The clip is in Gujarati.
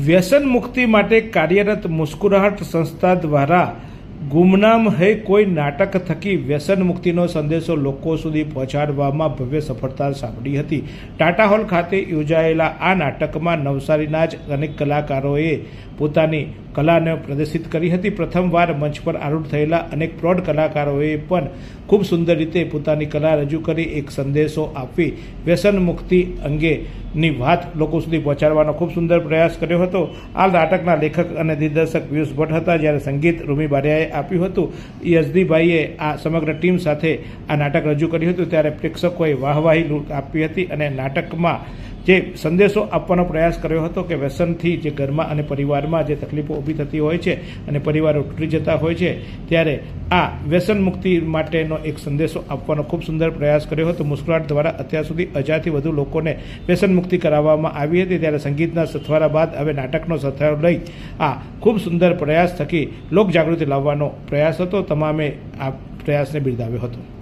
વ્યસન મુક્તિ માટે કાર્યરત મુસ્કુરાહટ સંસ્થા દ્વારા ગુમનામ હૈ કોઈ નાટક થકી વ્યસન મુક્તિનો સંદેશો લોકો સુધી પહોંચાડવામાં ભવ્ય સફળતા સાંપડી હતી। ટાટા હોલ ખાતે યોજાયેલા આ નાટકમાં નવસારીના જ અનેક કલાકારોએ પોતાની કલાને પ્રદર્શિત કરી હતી। પ્રથમવાર મંચ પર આરૂઢ થયેલા અનેક પ્રૌઢ કલાકારોએ પણ ખૂબ સુંદર રીતે પોતાની કલા રજૂ કરી એક સંદેશો આપી વ્યસન મુક્તિ અંગેની વાત લોકો સુધી પહોંચાડવાનો ખૂબ સુંદર પ્રયાસ કર્યો હતો। આ નાટકના લેખક અને દિગ્દર્શક પિયુષ ભટ્ટ હતા, જ્યારે સંગીત રૂમી બારિયાએ આપ્યું હતું। યશદીભાઈએ આ સમગ્ર ટીમ સાથે આ નાટક રજૂ કર્યું હતું, ત્યારે પ્રેક્ષકોએ વાહવાહી આપી હતી અને નાટકમાં જે સંદેશો આપવાનો પ્રયાસ કર્યો હતો કે વ્યસનથી જે ઘરમાં અને પરિવારમાં જે તકલીફો ઊભી થતી હોય છે અને પરિવારો તૂટી જતા હોય છે, ત્યારે આ વ્યસન મુક્તિ માટેનો એક સંદેશો આપવાનો ખૂબ સુંદર પ્રયાસ કર્યો હતો। મુસ્કુરાહટ દ્વારા અત્યાર સુધી 1000થી વધુ લોકોને વ્યસન મુક્તિ કરાવવામાં આવી હતી, ત્યારે સંગીતના સથવારા બાદ હવે નાટકનો સથવારો લઈ આ ખૂબ સુંદર પ્રયાસ થકી લોકજાગૃતિ લાવવાનો પ્રયાસ હતો। તમામે આ પ્રયાસને બિરદાવ્યો હતો।